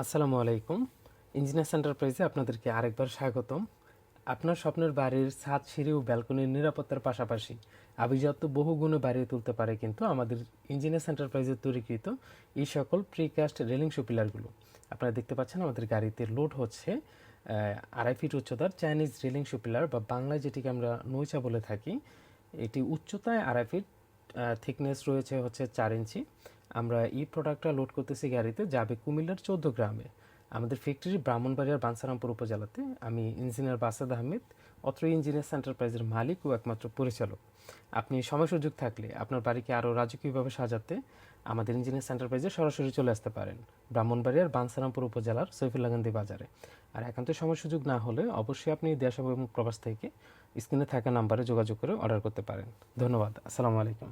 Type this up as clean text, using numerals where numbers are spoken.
আসসালামু আলাইকুম। ইঞ্জিনিয়ার্স এন্টারপ্রাইজে আপনাদেরকে আরেকবার স্বাগতম। আপনার স্বপ্নের বাড়ির ছাদ, সিঁড়ি ও ব্যালকনির নিরাপত্তার পাশাপাশি আভিজাত্য বহুগুণে বাড়িয়ে তুলতে পারে কিন্তু আমাদের ইঞ্জিনিয়ার্স এন্টারপ্রাইজের তৈরিকৃত এই সকল প্রিকাস্ট রেলিং শো পিলারগুলো। আপনারা দেখতে পাচ্ছেন আমাদের গাড়িতে লোড হচ্ছে 2.5 ফিট উচ্চতার চাইনিজ রেলিং শো পিলার, বা বাংলায় যেটিকে আমরা নৈচা বলে থাকি। এটি উচ্চতায় 2.5 ফিট, থিকনেস রয়েছে হচ্ছে 4 ইঞ্চি। আমরা এই প্রোডাক্টটা লোড করতেছি গাড়িতে, যাবে কুমিল্লার 14 গ্রামে। আমাদের ফ্যাক্টরি ব্রাহ্মণবাড়িয়ার বাঞ্ছারামপুর উপজেলাতে। আমি ইঞ্জিনিয়ার বাসাদ আহমেদ, অত্র ইঞ্জিনিয়ার্স এন্টারপ্রাইজের মালিক ও একমাত্র পরিচালক। আপনি সময় সুযোগ থাকলে আপনার বাড়িকে আরও রাজকীয়ভাবে সাজাতে আমাদের ইঞ্জিনিয়ার্স এন্টারপ্রাইজে সরাসরি চলে আসতে পারেন, ব্রাহ্মণবাড়িয়ার বাঞ্ছারামপুর উপজেলার সৈফুল্লাগান্ধী বাজারে। আর একান্ত সময় সুযোগ না হলে অবশ্যই আপনি দেশ এবং প্রবাস থেকে স্ক্রিনে থাকা নাম্বারে যোগাযোগ করে অর্ডার করতে পারেন। ধন্যবাদ। আসসালামু আলাইকুম।